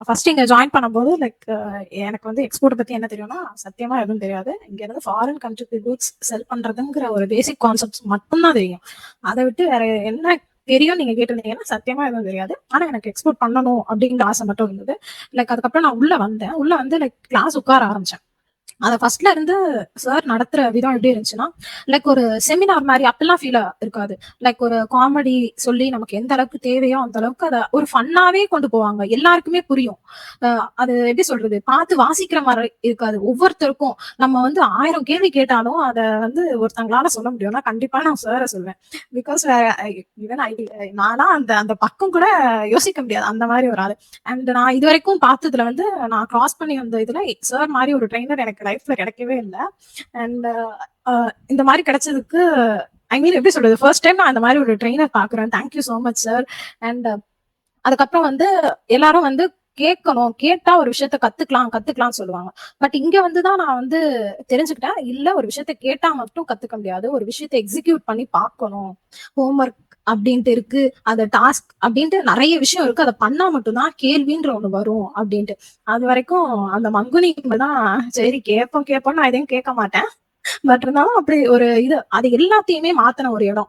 First இங்க join பண்ணும்போது எனக்கு வந்து எக்ஸ்போர்ட் பத்தி என்ன தெரியும்னா, சத்தியமா எதுவும் தெரியாது. இங்க இருந்து ஃபாரின் கண்ட்ரிக்கு குட்ஸ் செல் பண்றதுங்கிற ஒரு பேசிக் கான்செப்ட்ஸ் மட்டும் தான் தெரியும். அத விட்டு வேற என்ன தெரியும்னு நீங்க கேட்டிருந்தீங்கன்னா, சத்தியமா எதுவும் தெரியாது. ஆனா எனக்கு எக்ஸ்போர்ட் பண்ணணும் அப்படிங்கிற ஆசை மட்டும் இருந்தது. அதுக்கப்புறம் நான் உள்ள வந்தேன். உள்ள வந்து கிளாஸ் உட்கார ஆரம்பிச்சேன். அத ஃபர்ஸ்ட்ல இருந்து சார் நடத்துற விதம் எப்படி இருந்துச்சுன்னா, ஒரு செமினார் மாரி அப்பல்லாம் இருக்காது. ஒரு காமெடி சொல்லி நமக்கு எந்த அளவுக்கு தேவையோ, அந்த அளவுக்கு அத ஒரு ஃபன்னாவே கொண்டு போவாங்க. எல்லாருக்குமே புரியும். அ அது எப்படி சொல்றது? பார்த்து வாசிக்கிற மாரி இருக்காது. ஒவ்வொருத்தருக்கும் நம்ம வந்து 1000 கேள்வி கேட்டாலும், அத வந்து ஒருத்தங்களால சொல்ல முடியும்னா, கண்டிப்பா நான் சார சொல்வேன். பிகாஸ் ஈவன் நானா அந்த அந்த பக்கம் கூட யோசிக்க முடியாது. அந்த மாரி ஒரு ஆளு. அண்ட் நான் இதுவரைக்கும் பார்த்ததுல வந்து, நான் கிராஸ் பண்ணி வந்த இதுல சார் மாரி ஒரு ட்ரெய்னர் எனக்கு லைஃப்ல கிடைக்கவே இல்ல. அண்ட் அ இந்த மாரி கிடைச்சதுக்கு ஐ மீன் எப்படி சொல்றது? ஃபர்ஸ்ட் டைம் நான் இந்த மாரி ஒரு ட்ரெய்னர் பார்க்குறேன். Thank you so much sir. And அதுக்கப்புறம் வந்து எல்லாரும் வந்து கேட்கணும். கேட்டா ஒரு விஷயத்த கத்துக்கலாம், கத்துக்கலாம்னு சொல்லுவாங்க. பட் இங்க வந்து தான் நான் வந்து தெரிஞ்சுக்கிட்டேன். இல்ல ஒரு விஷயத்த கேட்டா மட்டும் கத்துக்க முடியாது. ஒரு விஷயத்த எக்ஸிக்யூட் பண்ணி பார்க்கணும். ஹோம் ஒர்க் அப்டின்ட்டு இருக்கு. அது டாஸ்க் அப்டின்ட்டு நெறைய விஷயம் இருக்கு. அத பண்ணா மட்டும் தான் கேள்வின்ற ஒண்ணு வரும் அப்டின்ட்டு. அதுவரைக்கும் அந்த மங்குனிக்கு தான் சரி கேட்போம் கேட்போம்ன்னு நான் எதையும் கேட்க மாட்டேன். பட் இருந்தாலும் அப்படி ஒரு இது அது எல்லாத்தையுமே மாத்துன ஒரு இடம்.